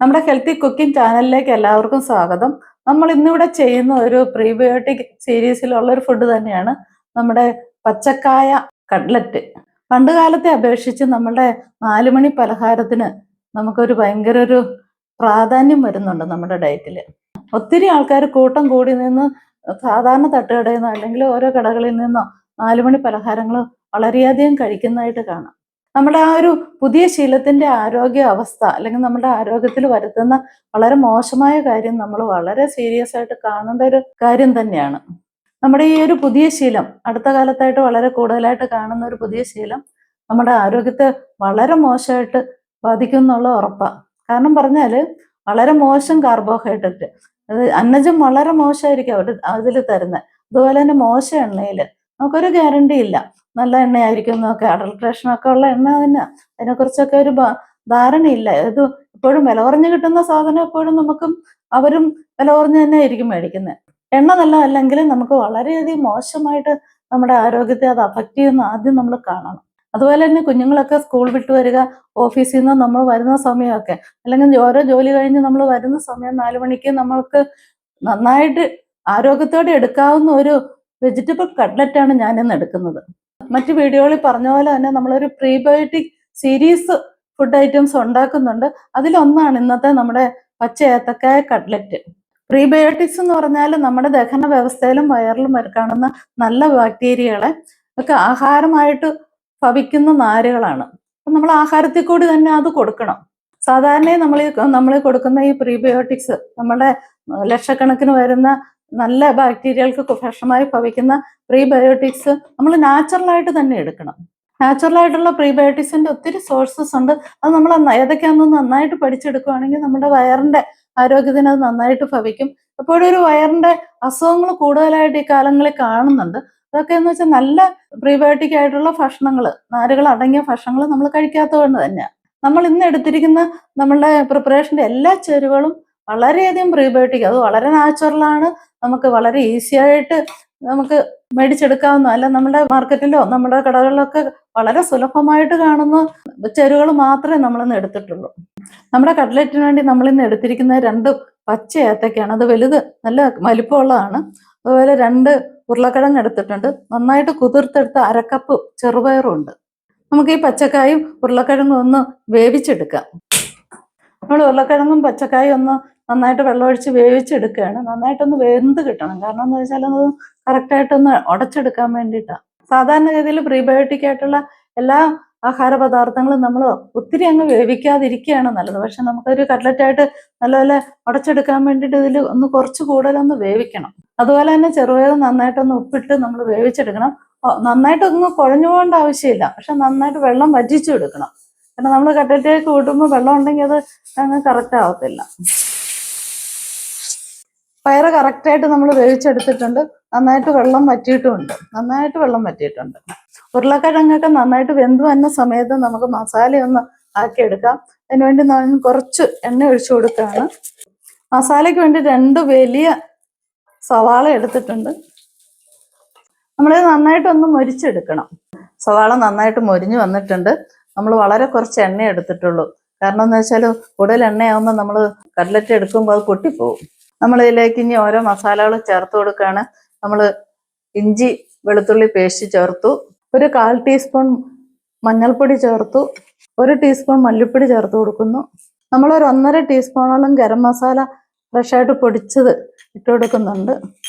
നമ്മുടെ healthy cooking ചാനലിലേക്ക് എല്ലാവർക്കും സ്വാഗതം. നമ്മൾ ഇന്നിവിടെ ചെയ്യുന്ന ഒരു പ്രീബയോട്ടിക് സീരീസിലുള്ള ഒരു ഫുഡ് തന്നെയാണ് നമ്മുടെ പച്ചക്കായ കട്ട്ലറ്റ്. പണ്ട് കാലത്തെ അപേക്ഷിച്ച് നമ്മുടെ 4 മണി പലഹാരത്തിന് നമുക്കൊരു ഭയങ്കര ഒരു പ്രാധാന്യം വരുന്നുണ്ട് നമ്മുടെ ഡയറ്റിൽ. ഒത്തിരി ആൾക്കാർ കൂട്ടം കൂടി നിന്ന് സാധാരണ തട്ടുകടയിൽ നിന്നോ അല്ലെങ്കിൽ ഓരോ കടകളിൽ നിന്നോ 4 മണി പലഹാരങ്ങൾ വളരെയധികം കഴിക്കുന്നതായിട്ട് കാണാം. നമ്മുടെ ആ ഒരു പുതിയ ശീലത്തിന്റെ ആരോഗ്യ അവസ്ഥ അല്ലെങ്കിൽ നമ്മുടെ ആരോഗ്യത്തിൽ വരുത്തുന്ന വളരെ മോശമായ കാര്യം നമ്മൾ വളരെ സീരിയസ് ആയിട്ട് കാണേണ്ട ഒരു കാര്യം തന്നെയാണ്. നമ്മുടെ ഈ ഒരു പുതിയ ശീലം അടുത്ത കാലത്തായിട്ട് വളരെ കൂടുതലായിട്ട് കാണുന്ന ഒരു പുതിയ ശീലം നമ്മുടെ ആരോഗ്യത്തെ വളരെ മോശമായിട്ട് ബാധിക്കും എന്നുള്ള ഉറപ്പാണ്. കാരണം പറഞ്ഞാൽ വളരെ മോശം കാർബോഹൈഡ്രേറ്റ്, അത് അന്നജം വളരെ മോശമായിരിക്കും അതിൽ തരുന്നത്. അതുപോലെ തന്നെ മോശം എണ്ണയിൽ നമുക്കൊരു ഗ്യാരണ്ടി ഇല്ല നല്ല എണ്ണയായിരിക്കും എന്നൊക്കെ. അഡൾട്രേഷനൊക്കെ ഉള്ള എണ്ണ തന്നെ, അതിനെക്കുറിച്ചൊക്കെ ഒരു ധാരണയില്ല. ഇത് എപ്പോഴും വില കുറഞ്ഞ് കിട്ടുന്ന സാധനം എപ്പോഴും നമുക്കും അവരും വില കുറഞ്ഞ് തന്നെ ആയിരിക്കും മേടിക്കുന്നത്. എണ്ണ നല്ല അല്ലെങ്കിൽ നമുക്ക് വളരെയധികം മോശമായിട്ട് നമ്മുടെ ആരോഗ്യത്തെ അത് അഫക്റ്റ് ചെയ്യുന്ന ആദ്യം നമ്മൾ കാണണം. അതുപോലെ തന്നെ കുഞ്ഞുങ്ങളൊക്കെ സ്കൂൾ വിട്ട് വരിക, ഓഫീസിൽ നിന്ന് നമ്മൾ വരുന്ന സമയമൊക്കെ, അല്ലെങ്കിൽ ഓരോ ജോലി കഴിഞ്ഞ് നമ്മൾ വരുന്ന സമയം 4 മണിക്ക് നമ്മൾക്ക് നന്നായിട്ട് ആരോഗ്യത്തോടെ എടുക്കാവുന്ന ഒരു വെജിറ്റബിൾ കട്ട്ലറ്റാണ് ഞാനിന്ന് എടുക്കുന്നത്. മറ്റു വീഡിയോകളിൽ പറഞ്ഞ പോലെ തന്നെ നമ്മളൊരു പ്രീബയോട്ടിക് സീരീസ് ഫുഡ് ഐറ്റംസ് ഉണ്ടാക്കുന്നുണ്ട്. അതിലൊന്നാണ് ഇന്നത്തെ നമ്മുടെ പച്ച ഏത്തക്കായ കട്ട്ലറ്റ്. പ്രീബയോട്ടിക്സ് എന്ന് പറഞ്ഞാൽ നമ്മുടെ ദഹന വ്യവസ്ഥയിലും വയറിലും കാണുന്ന നല്ല ബാക്ടീരിയകളെ ഒക്കെ ആഹാരമായിട്ട് ഭവിക്കുന്ന നാരുകളാണ്. അപ്പം നമ്മൾ ആഹാരത്തിൽ കൂടി തന്നെ അത് കൊടുക്കണം. സാധാരണ നമ്മൾ കൊടുക്കുന്ന ഈ പ്രീബയോട്ടിക്സ് നമ്മുടെ ലക്ഷക്കണക്കിന് വരുന്ന നല്ല ബാക്ടീരിയകൾക്ക് ഭക്ഷണമായി ഭവിക്കുന്ന പ്രീബയോട്ടിക്സ് നമ്മൾ നാച്ചുറലായിട്ട് തന്നെ എടുക്കണം. നാച്ചുറലായിട്ടുള്ള പ്രീബയോട്ടിക്സിന്റെ ഒത്തിരി സോഴ്സസ് ഉണ്ട്. അത് നമ്മൾ ഏതൊക്കെയാണെന്ന് നന്നായിട്ട് പഠിച്ചെടുക്കുകയാണെങ്കിൽ നമ്മുടെ വയറിന്റെ ആരോഗ്യത്തിന് അത് നന്നായിട്ട് ഭവിക്കും. എപ്പോഴും ഒരു വയറിന്റെ അസുഖങ്ങൾ കൂടുതലായിട്ട് ഈ കാലങ്ങളിൽ കാണുന്നുണ്ട്. അതൊക്കെ എന്ന് വെച്ചാൽ നല്ല പ്രീബയോട്ടിക് ആയിട്ടുള്ള ഭക്ഷണങ്ങൾ, നാരുകൾ അടങ്ങിയ ഭക്ഷണങ്ങൾ നമ്മൾ കഴിക്കാത്തതുകൊണ്ട് തന്നെയാണ്. നമ്മൾ ഇന്ന് എടുത്തിരിക്കുന്ന നമ്മളുടെ പ്രിപ്പറേഷന്റെ എല്ലാ ചേരുവകളും വളരെയധികം പ്രീബയോട്ടിക്, അത് വളരെ നാച്ചുറലാണ്. നമുക്ക് വളരെ ഈസി ആയിട്ട് നമുക്ക് മേടിച്ചെടുക്കാവുന്ന, അല്ല നമ്മുടെ മാർക്കറ്റിലോ നമ്മുടെ കടകളിലൊക്കെ വളരെ സുലഭമായിട്ട് കാണുന്ന ചേരുവകൾ മാത്രമേ നമ്മളിന്ന് എടുത്തിട്ടുള്ളൂ. നമ്മുടെ കട്ട്ലറ്റിന് വേണ്ടി നമ്മളിന്ന് എടുത്തിരിക്കുന്ന 2 പച്ച ഏത്തക്കയാണ്. അത് വലുത് നല്ല വലിപ്പമുള്ളതാണ്. അതുപോലെ 2 ഉരുളക്കിഴങ്ങ് എടുത്തിട്ടുണ്ട്. നന്നായിട്ട് കുതിർത്തെടുത്ത 1/2 കപ്പ് ചെറുപയറും ഉണ്ട്. നമുക്ക് ഈ പച്ചക്കായും ഉരുളക്കിഴങ്ങും ഒന്ന് വേവിച്ചെടുക്കാം. നമ്മൾ ഉരുളക്കിഴങ്ങും പച്ചക്കായും ഒന്ന് നന്നായിട്ട് വെള്ളമൊഴിച്ച് വേവിച്ചെടുക്കുകയാണ്. നന്നായിട്ടൊന്ന് വെന്ത് കിട്ടണം. കാരണം എന്ന് വെച്ചാൽ അത് കറക്റ്റായിട്ടൊന്ന് ഉടച്ചെടുക്കാൻ വേണ്ടിയിട്ടാണ്. സാധാരണഗതിയിൽ പ്രീബയോട്ടിക് ആയിട്ടുള്ള എല്ലാ ആഹാര പദാർത്ഥങ്ങളും നമ്മൾ ഒത്തിരി അങ്ങ് വേവിക്കാതിരിക്കുകയാണ് നല്ലത്. പക്ഷെ നമുക്കൊരു കട്ട്ലറ്റായിട്ട് നല്ലപോലെ ഉടച്ചെടുക്കാൻ വേണ്ടിയിട്ട് ഇതിൽ ഒന്ന് കുറച്ച് കൂടുതലൊന്ന് വേവിക്കണം. അതുപോലെ തന്നെ ചെറുപയർ നന്നായിട്ടൊന്ന് ഉപ്പിട്ട് നമ്മൾ വേവിച്ചെടുക്കണം. നന്നായിട്ടൊന്ന് കുഴഞ്ഞു പോകേണ്ട ആവശ്യമില്ല, പക്ഷെ നന്നായിട്ട് വെള്ളം വറ്റിച്ചു എടുക്കണം. കാരണം നമ്മൾ കട്ട്ലറ്റിലേക്ക് കൂട്ടുമ്പോൾ വെള്ളം ഉണ്ടെങ്കിൽ അത് അങ്ങ് കറക്റ്റ് ആവത്തില്ല. പയറ് കറക്റ്റായിട്ട് നമ്മൾ വേവിച്ചെടുത്തിട്ടുണ്ട്. നന്നായിട്ട് വെള്ളം വറ്റിയിട്ടുണ്ട്. ഉരുളക്കിഴങ്ങൊക്കെ നന്നായിട്ട് വെന്ത് വന്ന സമയത്ത് നമുക്ക് മസാലയൊന്ന് ആക്കിയെടുക്കാം. അതിനുവേണ്ടി ഞാൻ കുറച്ച് എണ്ണ ഒഴിച്ചു കൊടുക്കുകയാണ്. മസാലയ്ക്ക് വേണ്ടി 2 വലിയ സവാള എടുത്തിട്ടുണ്ട്. നമ്മളിത് നന്നായിട്ടൊന്ന് മൊരിച്ചെടുക്കണം. സവാള നന്നായിട്ട് മൊരിഞ്ഞ് വന്നിട്ടുണ്ട്. നമ്മൾ വളരെ കുറച്ച് എണ്ണ എടുത്തിട്ടുള്ളൂ. കാരണം എന്ന് വെച്ചാൽ കൂടുതൽ എണ്ണയാകുമ്പോൾ നമ്മൾ കട്ട്ലറ്റ് എടുക്കുമ്പോൾ അത് പൊട്ടിപ്പോവും. നമ്മളിതിലേക്ക് ഇനി ഓരോ മസാലകൾ ചേർത്ത് കൊടുക്കുകയാണ്. നമ്മൾ ഇഞ്ചി വെളുത്തുള്ളി പേസ്റ്റ് ചേർത്തു, ഒരു 1/4 ടീസ്പൂൺ മഞ്ഞൾപ്പൊടി ചേർത്തു, 1 ടീസ്പൂൺ മല്ലിപ്പൊടി ചേർത്ത് കൊടുക്കുന്നു. നമ്മളൊരു 1.5 ടീസ്പൂണോളം ഗരം മസാല ഫ്രഷായിട്ട് പൊടിച്ചത് ഇട്ട് കൊടുക്കുന്നുണ്ട്.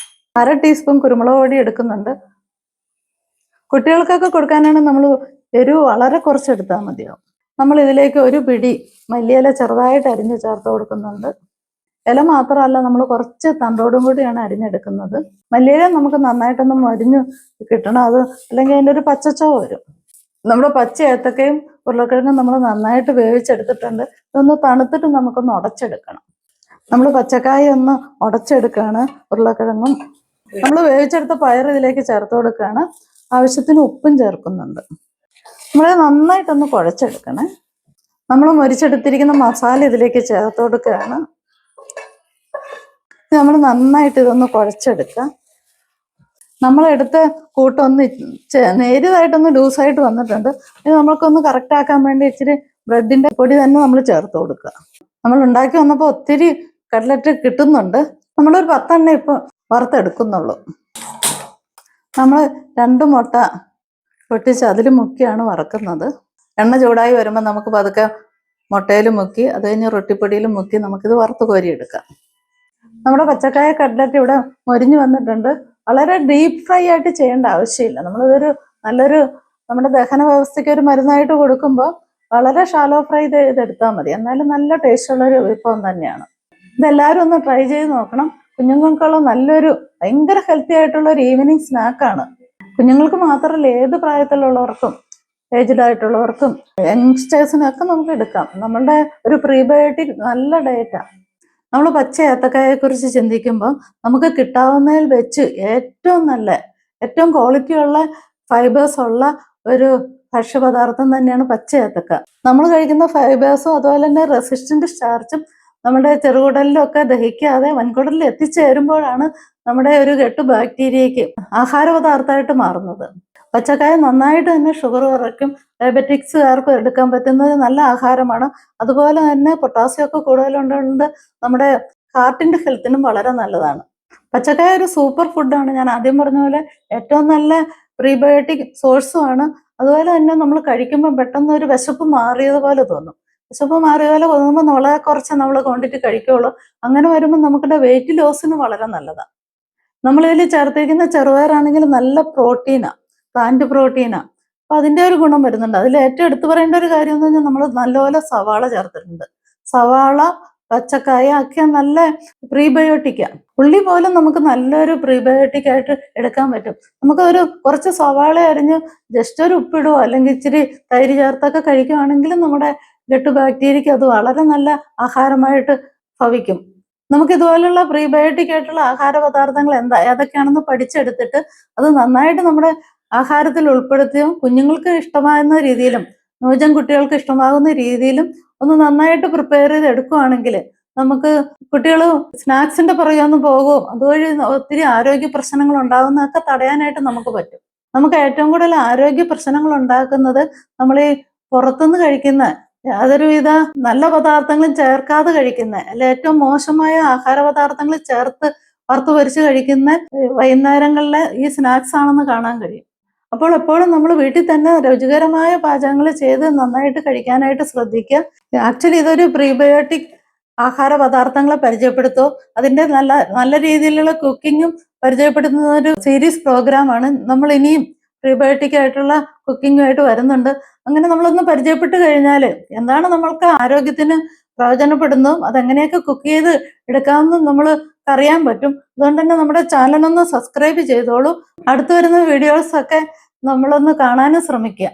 1/2 ടീസ്പൂൺ കുരുമുളക് പൊടി എടുക്കുന്നുണ്ട്. കുട്ടികൾക്കൊക്കെ കൊടുക്കാനാണ് നമ്മൾ എരിവ് വളരെ കുറച്ചെടുത്താൽ മതിയാവും. നമ്മൾ ഇതിലേക്ക് 1 പിടി മല്ലിയില ചെറുതായിട്ട് അരിഞ്ഞ് ചേർത്ത് കൊടുക്കുന്നുണ്ട്. ഇല മാത്രമല്ല, നമ്മൾ കുറച്ച് തണ്ടോടും കൂടിയാണ് അരിഞ്ഞെടുക്കുന്നത്. മല്ലിയില നമുക്ക് നന്നായിട്ടൊന്ന് മരിഞ്ഞ് കിട്ടണം, അത് അല്ലെങ്കിൽ അതിൻ്റെ ഒരു പച്ചച്ചോ വരും. നമ്മുടെ പച്ച ഏത്തക്കയും ഉരുളക്കിഴങ്ങും നമ്മൾ നന്നായിട്ട് വേവിച്ചെടുത്തിട്ടുണ്ട്. ഇതൊന്ന് തണുത്തിട്ട് നമുക്കൊന്ന് ഉടച്ചെടുക്കണം. നമ്മൾ പച്ചക്കായ ഒന്ന് ഉടച്ചെടുക്കുകയാണ്. ഉരുളക്കിഴങ്ങും നമ്മൾ വേവിച്ചെടുത്ത പയർ ഇതിലേക്ക് ചേർത്ത് കൊടുക്കുകയാണ്. ആവശ്യത്തിന് ഉപ്പും ചേർക്കുന്നുണ്ട്. നമ്മൾ നന്നായിട്ടൊന്ന് കുഴച്ചെടുക്കണേ. നമ്മൾ മൊരിച്ചെടുത്തിരിക്കുന്ന മസാല ഇതിലേക്ക് ചേർത്ത് കൊടുക്കുകയാണ്. നമ്മൾ നന്നായിട്ട് ഇതൊന്ന് കുഴച്ചെടുക്കാം. നമ്മളെടുത്ത കൂട്ടൊന്ന് നേരിയതായിട്ടൊന്ന് ലൂസായിട്ട് വന്നിട്ടുണ്ട്. ഇത് നമ്മൾക്കൊന്ന് കറക്റ്റ് ആക്കാൻ വേണ്ടി ഇച്ചിരി ബ്രെഡിന്റെ പൊടി തന്നെ നമ്മൾ ചേർത്ത് കൊടുക്കുക. നമ്മൾ ഉണ്ടാക്കി വന്നപ്പോൾ ഒത്തിരി കട്ട്ലറ്റ് കിട്ടുന്നുണ്ട്. നമ്മളൊരു 10 എണ്ണ ഇപ്പം വറുത്തെടുക്കുന്നുള്ളൂ. നമ്മൾ 2 മുട്ട പൊട്ടിച്ച് അതിൽ മുക്കിയാണ് വറക്കുന്നത്. എണ്ണ ചൂടായി വരുമ്പോൾ നമുക്ക് പതുക്കെ മുട്ടയിൽ മുക്കി അത് കഴിഞ്ഞ് റൊട്ടിപ്പൊടിയിൽ മുക്കി നമുക്കിത് വറുത്ത് കോരിയെടുക്കാം. നമ്മുടെ പച്ചക്കായ കട്ട്ലറ്റ് ഇവിടെ മൊരിഞ്ഞു വന്നിട്ടുണ്ട്. വളരെ ഡീപ്പ് ഫ്രൈ ആയിട്ട് ചെയ്യേണ്ട ആവശ്യമില്ല. നമ്മളിതൊരു നല്ലൊരു നമ്മുടെ ദഹന വ്യവസ്ഥയ്ക്ക് ഒരു മരുന്നായിട്ട് കൊടുക്കുമ്പോൾ വളരെ ഷാലോ ഫ്രൈ ചെയ്തെടുത്താൽ മതി. എന്നാലും നല്ല ടേസ്റ്റുള്ളൊരു വിഭവം തന്നെയാണ്. ഇതെല്ലാവരും ഒന്ന് ട്രൈ ചെയ്ത് നോക്കണം. കുഞ്ഞുങ്ങൾക്കുള്ള നല്ലൊരു ഭയങ്കര ഹെൽത്തി ആയിട്ടുള്ള ഒരു ഈവനിങ് സ്നാക്കാണ്. കുഞ്ഞുങ്ങൾക്ക് മാത്രമല്ല ഏത് പ്രായത്തിലുള്ളവർക്കും ഏജ്ഡ് ആയിട്ടുള്ളവർക്കും യങ്സ്റ്റേഴ്സിനൊക്കെ നമുക്ക് എടുക്കാം. നമ്മളുടെ ഒരു പ്രീബയോട്ടിക് നല്ല ഡയറ്റാണ്. നമ്മൾ പച്ച ഏത്തക്കായെ കുറിച്ച് ചിന്തിക്കുമ്പോൾ നമുക്ക് കിട്ടാവുന്നതിൽ വെച്ച് ഏറ്റവും ക്വാളിറ്റിയുള്ള ഫൈബേഴ്സ് ഉള്ള ഒരു ഭക്ഷ്യപദാർത്ഥം തന്നെയാണ് പച്ച ഏത്തക്ക. നമ്മൾ കഴിക്കുന്ന ഫൈബേഴ്സും അതുപോലെ തന്നെ റെസിസ്റ്റന്റ് സ്റ്റാർച്ചും നമ്മുടെ ചെറുകുടലിലും ഒക്കെ ദഹിക്കാതെ വൻകുടലിൽ എത്തിച്ചേരുമ്പോഴാണ് നമ്മുടെ ഒരു കെട്ടു ബാക്ടീരിയയ്ക്ക് ആഹാര പദാർത്ഥമായിട്ട് മാറുന്നത്. പച്ചക്കായ നന്നായിട്ട് തന്നെ ഷുഗർ കുറയ്ക്കും. ഡയബറ്റിക്സുകാർക്ക് എടുക്കാൻ പറ്റുന്നത് നല്ല ആഹാരമാണ്. അതുപോലെ തന്നെ പൊട്ടാസ്യം ഒക്കെ കൂടുതലുണ്ട്. നമ്മുടെ ഹാർട്ടിന്റെ ഹെൽത്തിനും വളരെ നല്ലതാണ്. പച്ചക്കായ ഒരു സൂപ്പർ ഫുഡാണ്. ഞാൻ ആദ്യം പറഞ്ഞ പോലെ ഏറ്റവും നല്ല പ്രീബയോട്ടിക് സോഴ്സുമാണ്. അതുപോലെ തന്നെ നമ്മൾ കഴിക്കുമ്പോൾ പെട്ടെന്ന് ഒരു വിശപ്പ് മാറിയതുപോലെ തോന്നും. വിശപ്പ് മാറിയ പോലെ തോന്നുമ്പോൾ വളരെ കുറച്ച് നമ്മൾ ക്വാണ്ടിറ്റി കഴിക്കുള്ളൂ. അങ്ങനെ വരുമ്പോൾ നമ്മുടെ വെയിറ്റ് ലോസിന് വളരെ നല്ലതാണ്. നമ്മളിതിൽ ചേർത്തിരിക്കുന്ന ചെറുപയറാണെങ്കിൽ നല്ല പ്രോട്ടീനാണ്, പ്ലാന്റ് പ്രോട്ടീനാണ്. അപ്പൊ അതിന്റെ ഒരു ഗുണം വരുന്നുണ്ട്. അതിൽ ഏറ്റവും എടുത്തു പറയേണ്ട ഒരു കാര്യം എന്ന് പറഞ്ഞാൽ നമ്മൾ നല്ലപോലെ സവാള ചേർത്തിട്ടുണ്ട്. സവാള, പച്ചക്കായ ഒക്കെ നല്ല പ്രീബയോട്ടിക്കാണ്. ഉള്ളി പോലും നമുക്ക് നല്ലൊരു പ്രീബയോട്ടിക് ആയിട്ട് എടുക്കാൻ പറ്റും. നമുക്കൊരു കുറച്ച് സവാള അരിഞ്ഞ് ജസ്റ്റ് ഒരു ഉപ്പിടുവോ അല്ലെങ്കിൽ ഇച്ചിരി തൈര് ചേർത്തൊക്കെ കഴിക്കുകയാണെങ്കിലും നമ്മുടെ ഗട്ട് ബാക്ടീരിയക്ക് അത് വളരെ നല്ല ആഹാരമായിട്ട് ഭവിക്കും. നമുക്ക് ഇതുപോലുള്ള പ്രീബയോട്ടിക് ആയിട്ടുള്ള ആഹാര പദാർത്ഥങ്ങൾ ഏതൊക്കെയാണെന്ന് പഠിച്ചെടുത്തിട്ട് അത് നന്നായിട്ട് നമ്മുടെ ആഹാരത്തിൽ ഉൾപ്പെടുത്തിയും കുഞ്ഞുങ്ങൾക്ക് ഇഷ്ടമാകുന്ന രീതിയിലും ന്യൂജൻ കുട്ടികൾക്ക് ഇഷ്ടമാകുന്ന രീതിയിലും ഒന്ന് നന്നായിട്ട് പ്രിപ്പയർ ചെയ്ത് എടുക്കുകയാണെങ്കിൽ നമുക്ക് കുട്ടികൾ സ്നാക്സിന്റെ പുറകെ ഒന്ന് പോകും, അതുവഴി ഒത്തിരി ആരോഗ്യ പ്രശ്നങ്ങൾ ഉണ്ടാകുന്നതൊക്കെ തടയാനായിട്ട് നമുക്ക് പറ്റും. നമുക്ക് ഏറ്റവും കൂടുതൽ ആരോഗ്യ പ്രശ്നങ്ങൾ ഉണ്ടാക്കുന്നത് നമ്മൾ ഈ പുറത്തുനിന്ന് കഴിക്കുന്ന യാതൊരുവിധ നല്ല പദാർത്ഥങ്ങളും ചേർക്കാതെ കഴിക്കുന്ന അല്ല ഏറ്റവും മോശമായ ആഹാര പദാർത്ഥങ്ങൾ ചേർത്ത് വറുത്ത് പൊരിച്ച് കഴിക്കുന്ന വൈകുന്നേരങ്ങളിലെ ഈ സ്നാക്സ് ആണെന്ന് കാണാൻ കഴിയും. അപ്പോൾ എപ്പോഴും നമ്മൾ വീട്ടിൽ തന്നെ രുചികരമായ പാചകങ്ങൾ ചെയ്ത് നന്നായിട്ട് കഴിക്കാനായിട്ട് ശ്രദ്ധിക്കുക. ആക്ച്വലി ഇതൊരു പ്രീബയോട്ടിക് ആഹാര പദാർത്ഥങ്ങളെ പരിചയപ്പെടുത്തോ അതിന്റെ നല്ല രീതിയിലുള്ള കുക്കിങ്ങും പരിചയപ്പെടുത്തുന്ന ഒരു സീരീസ് പ്രോഗ്രാമാണ്. നമ്മൾ ഇനിയും പ്രീബയോട്ടിക് ആയിട്ടുള്ള കുക്കിങ്ങുമായിട്ട് വരുന്നുണ്ട്. അങ്ങനെ നമ്മളൊന്ന് പരിചയപ്പെട്ട് കഴിഞ്ഞാൽ എന്താണ് നമ്മൾക്ക് ആരോഗ്യത്തിന് പ്രയോജനപ്പെടുന്നതും അതെങ്ങനെയൊക്കെ കുക്ക് ചെയ്ത് എടുക്കാമെന്നും നമ്മൾ അറിയാൻ പറ്റും. അതുകൊണ്ട് തന്നെ നമ്മുടെ ചാനലൊന്ന് സബ്സ്ക്രൈബ് ചെയ്തോളൂ. അടുത്ത് വരുന്ന വീഡിയോസൊക്കെ നമ്മളൊന്ന് കാണാനും ശ്രമിക്കുക.